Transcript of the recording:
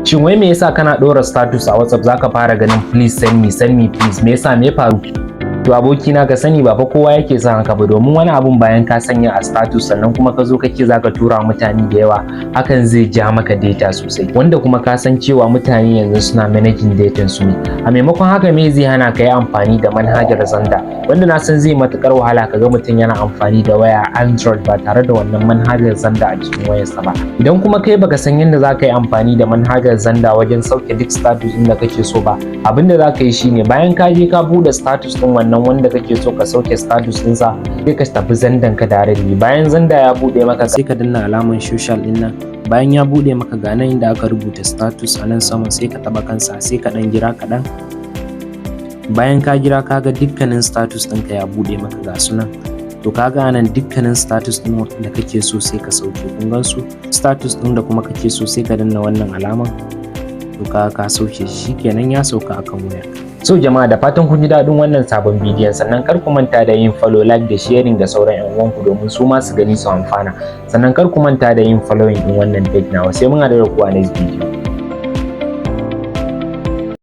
Shin wai me yasa kana ɗora status a WhatsApp zaka fara ganin please send me please, me yasa, me faru? To abokina ka sani ba fa kowa yake son haka ba, domin wani abun bayan ka sanya a status sannan kuma ka zo kake zaka tura mutane da yawa, hakan zai ja maka data sosai, wanda kuma ka san cewa mutane yanzu suna managing datan su ne. A maimakon haka me zai hana ka yi amfani da manhajar Zanda, wanda na san zai matukar wahala kaga mutum yana amfani da waya Android ba tare da wannan manhajar Zanda a cikin wayarsa ba. Idan kuma kai baka san yadda zaka yi amfani da manhajar Zanda wajen sauke duk status ɗin da kake so ba, abinda zaka yi shine bayan ka je ka bude status ɗin wannan wanda kake so ka sauke status ɗinsa, sai ka tafi Zandan ka directly. Bayan Zanda ya bude maka sai ka danna alaman social ɗin nan, bayan ya bude maka ga nan inda aka rubuta status a nan saman sai ka taba kansa, sai ka dan jira kaɗan. Bayan ka jira kaga dukkanin status ɗinka ya bude maka ga sunan, to kaga nan dukkanin status ɗin da kake so sai ka sauke. Kun gan su status ɗin da kuma kake so sai ka danna wannan alaman, to kaga ka sauke shi, kenan ya sauka akan wayarka. So jama'a, da fatan kun ji daɗin wannan sabon bidiyon, sannan kar ku manta da yin follow, like da sharing ga sauran 'yan uwanku domin su ma su gani su amfana, sannan kar ku manta da yin following din wannan page nawa. Sai mun haɗu da ku a next video.